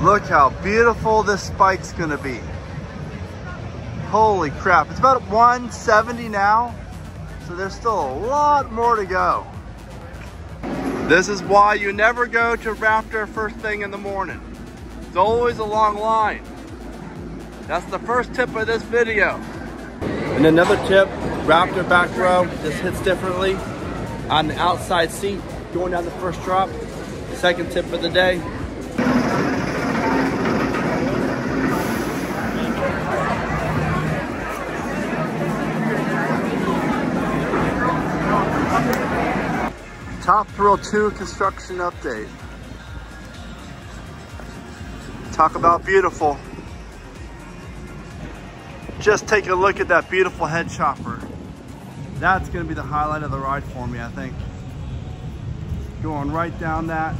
Look how beautiful this spike's gonna be. Holy crap, it's about 170 now, so there's still a lot more to go. This is why you never go to Raptor first thing in the morning. It's always a long line. That's the first tip of this video. And another tip, Raptor back row just hits differently on the outside seat going down the first drop. Second tip of the day. Top Thrill 2 construction update. Talk about beautiful. Just take a look at that beautiful head chopper. That's gonna be the highlight of the ride for me, I think. Going right down that,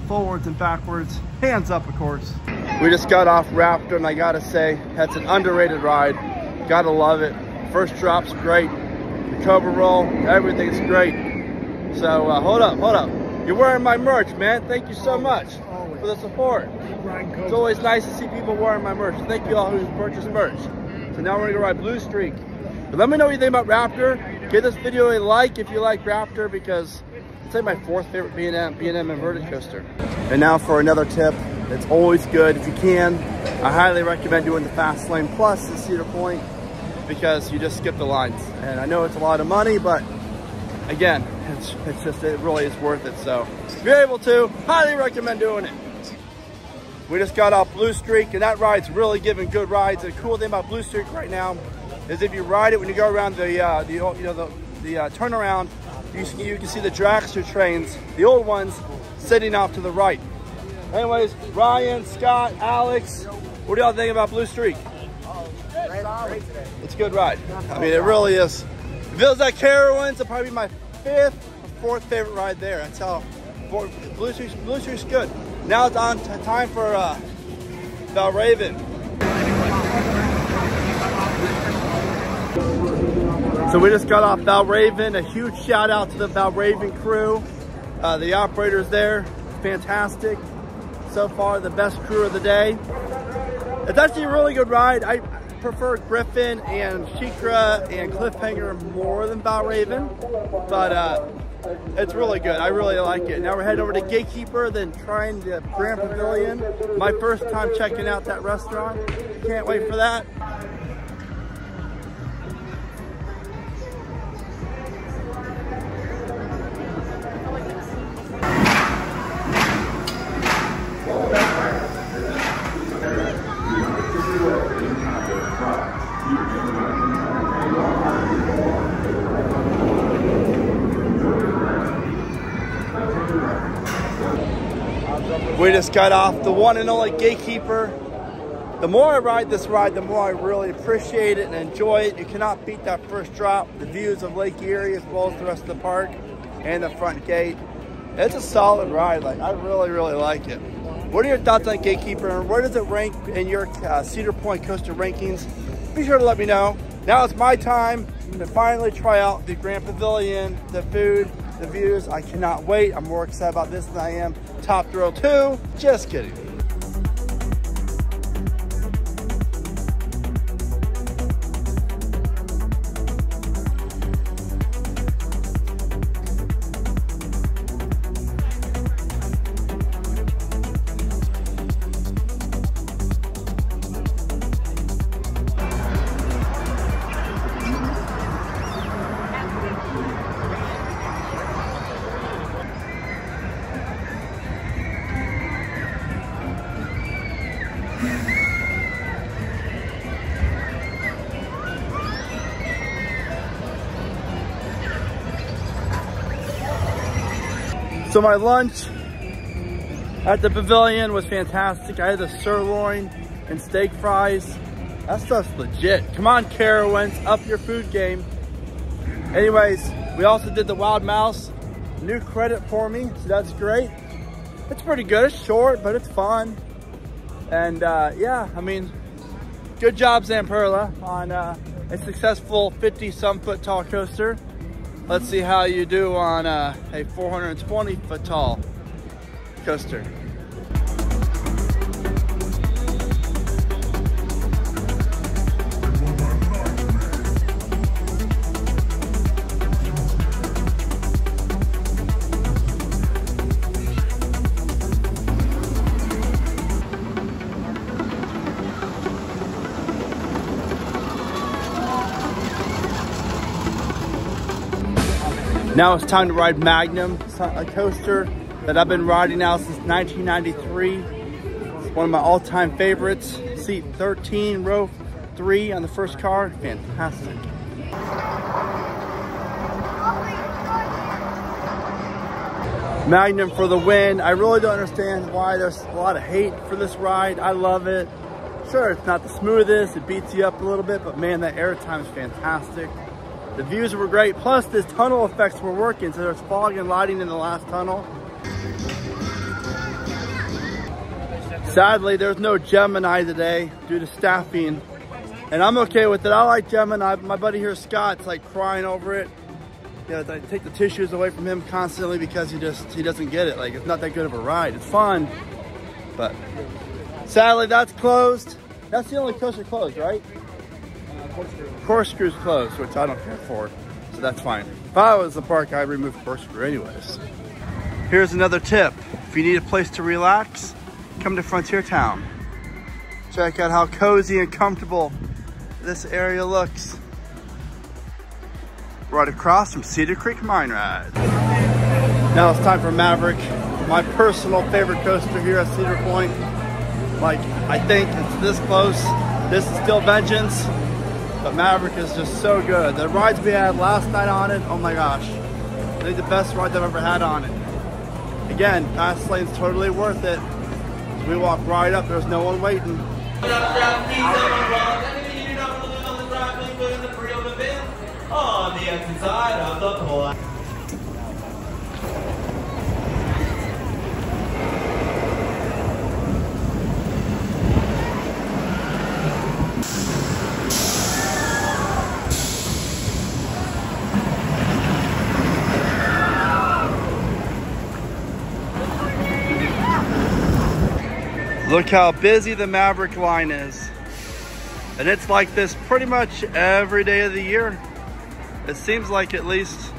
forwards and backwards, hands up of course. We just got off Raptor and I gotta say, that's an underrated ride. Gotta love it. First drop's great. The cover roll, everything's great. So hold up. You're wearing my merch, man. Thank you so much for the support. It's always nice to see people wearing my merch. Thank you all who purchased merch. So now we're gonna go ride Blue Streak. But let me know what you think about Raptor. Give this video a like if you like Raptor, because it's like my fourth favorite B&M inverted coaster. And now for another tip. It's always good if you can. I highly recommend doing the Fast Lane Plus in Cedar Point, because you just skip the lines. And I know it's a lot of money, but again, it really is worth it. So if you're able to, highly recommend doing it. We just got off Blue Streak and that ride's really giving good rides. The cool thing about Blue Streak right now is if you ride it, when you go around the turnaround, you can see the dragster trains, the old ones, sitting off to the right. Anyways, Ryan, Scott, Alex, what do y'all think about Blue Streak? It's a good ride. I mean, it really is. It feels like Carowinds. It'll probably be my fifth or fourth favorite ride there. That's how Blue Streak's good. Now it's on time for Valravn. So we just got off Valravn. A huge shout out to the Valravn crew. The operators there, fantastic. So far, the best crew of the day. It's actually a really good ride. I prefer Griffin and Shikra and Cliffhanger more than Valravn, but it's really good. I really like it. Now we're heading over to Gatekeeper, then trying the Grand Pavilion. My first time checking out that restaurant. Can't wait for that. We just got off the one and only Gatekeeper. The more I ride this ride, the more I really appreciate it and enjoy it. You cannot beat that first drop, the views of Lake Erie as well as the rest of the park and the front gate. It's a solid ride. Like, I really like it. What are your thoughts on Gatekeeper, and where does it rank in your Cedar Point coaster rankings? Be sure to let me know. Now it's my time to finally try out the Grand Pavilion, the food, the views. I cannot wait. I'm more excited about this than I am Top Thrill 2. Just kidding. So my lunch at the pavilion was fantastic. I had the sirloin and steak fries. That stuff's legit. Come on, Carowinds, up your food game. Anyways, we also did the Wild Mouse. New credit for me, so that's great. It's pretty good. It's short, but it's fun. And yeah, I mean, good job, Zamperla, on a successful 50-some foot tall coaster. Let's see how you do on a 420 foot tall coaster. Now it's time to ride Magnum, a coaster that I've been riding now since 1993. It's one of my all-time favorites. Seat 13, row 3 on the first car. Fantastic. Magnum for the win. I really don't understand why there's a lot of hate for this ride. I love it. Sure, it's not the smoothest. It beats you up a little bit, but man, that airtime is fantastic. The views were great, plus the tunnel effects were working, so there's fog and lighting in the last tunnel. Sadly, there's no Gemini today due to staffing, and I'm okay with it. I like Gemini. My buddy here, Scott's like crying over it. Yeah, I take the tissues away from him constantly because he doesn't get it. Like, it's not that good of a ride. It's fun, but sadly, that's closed. That's the only coaster closed, right? Corkscrew's closed, which I don't care for, so that's fine. If I was the park, I'd remove corkscrew anyways. Here's another tip. If you need a place to relax, come to Frontier Town. Check out how cozy and comfortable this area looks. Right across from Cedar Creek Mine Ride. Now it's time for Maverick, my personal favorite coaster here at Cedar Point. Like, I think it's this close. This is still Vengeance. But Maverick is just so good. The rides we had last night on it, oh my gosh. I think the best ride I've ever had on it. Again, fast lane's totally worth it. We walk right up, there's no one waiting. On the exit side of the pole. Look how busy the Maverick line is. And it's like this pretty much every day of the year. It seems like, at least.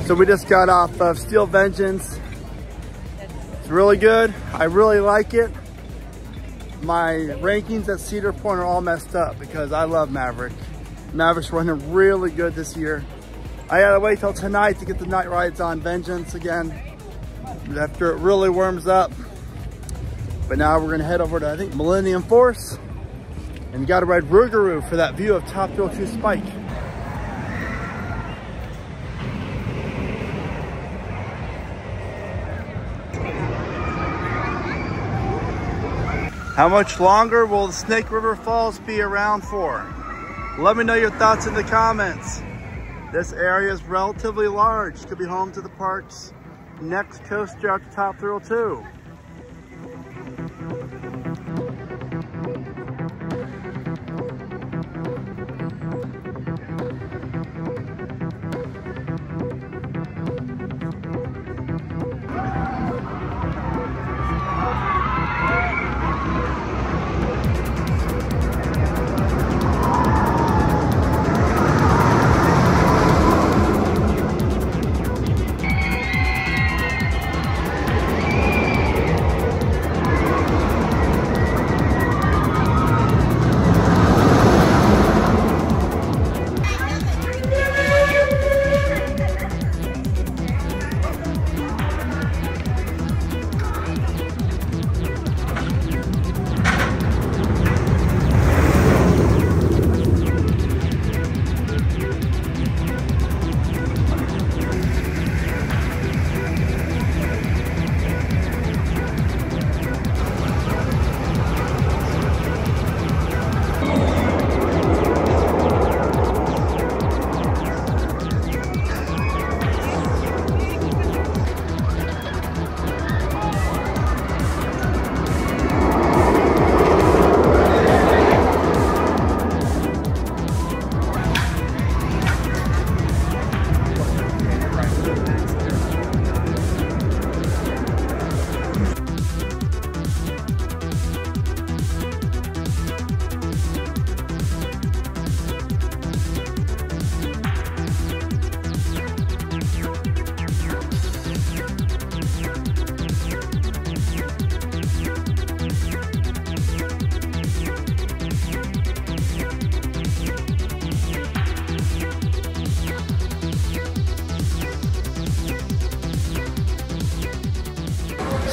So we just got off of Steel Vengeance. It's really good. I really like it. My rankings at Cedar Point are all messed up because I love Maverick. Maverick's running really good this year. I gotta wait till tonight to get the night rides on Vengeance again after it really warms up. But now we're gonna head over to, I think, Millennium Force, and you gotta ride Rougarou for that view of Top Thrill 2 Spike. How much longer will the Snake River Falls be around for? Let me know your thoughts in the comments. This area is relatively large. Could be home to the park's next coaster after Top Thrill 2.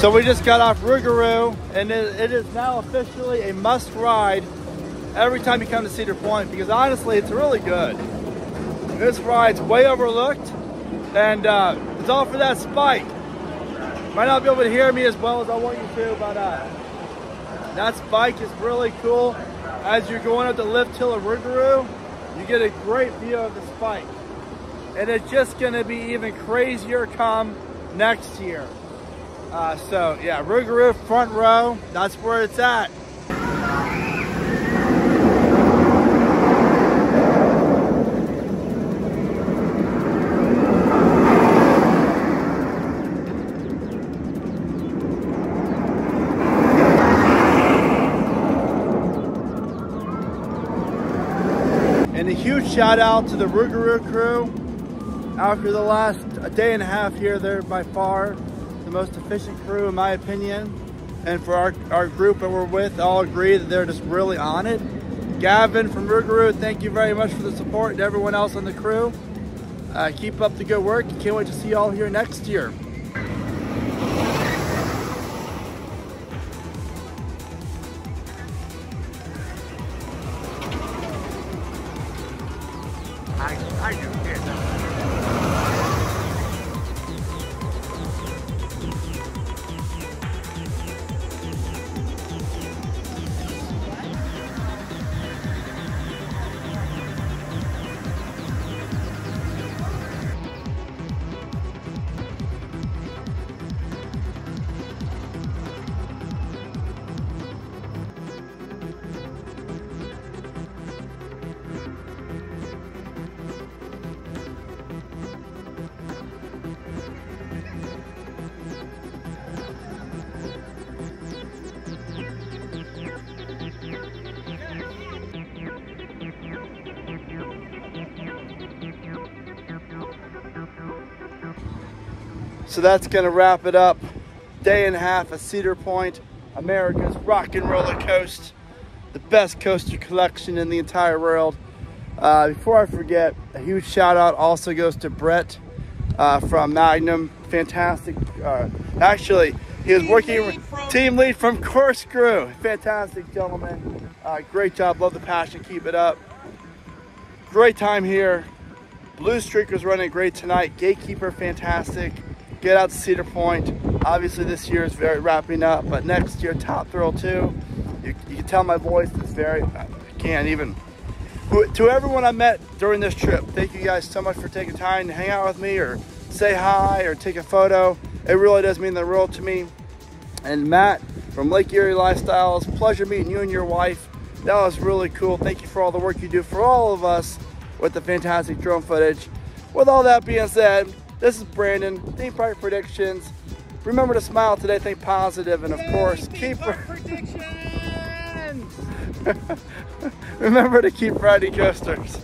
So we just got off Rougarou, and it is now officially a must ride every time you come to Cedar Point, because honestly, it's really good. This ride's way overlooked, and it's all for that spike. Might not be able to hear me as well as I want you to, but that spike is really cool. As you're going up the lift hill of Rougarou, you get a great view of the spike. And it's just gonna be even crazier come next year. So yeah, Rougarou front row, that's where it's at. And a huge shout out to the Rougarou crew. After the last day and a half here, they're by far the most efficient crew in my opinion. And for our group that we're with, all agree that they're just really on it. Gavin from Rougarou, thank you very much for the support, and everyone else on the crew. Keep up the good work. Can't wait to see you all here next year. I do get that. So that's gonna wrap it up. Day and a half at Cedar Point, America's rock and roller coast, the best coaster collection in the entire world. Before I forget, a huge shout out also goes to Brett from Magnum. Fantastic. Actually, he was working team lead from Corkscrew. Fantastic gentleman. Great job. Love the passion. Keep it up. Great time here. Blue Streak was running great tonight. Gatekeeper, fantastic. Get out to Cedar Point. Obviously this year is very wrapping up, but next year, Top Thrill 2. You can tell my voice is very, I can't even. To everyone I met during this trip, thank you guys so much for taking time to hang out with me or say hi or take a photo. It really does mean the world to me. And Matt from Lake Erie Lifestyles, pleasure meeting you and your wife. That was really cool. Thank you for all the work you do for all of us with the fantastic drone footage. With all that being said, this is Brandon, Theme Park Predictions. Remember to smile today, think positive, and of course, keep remember to keep riding coasters.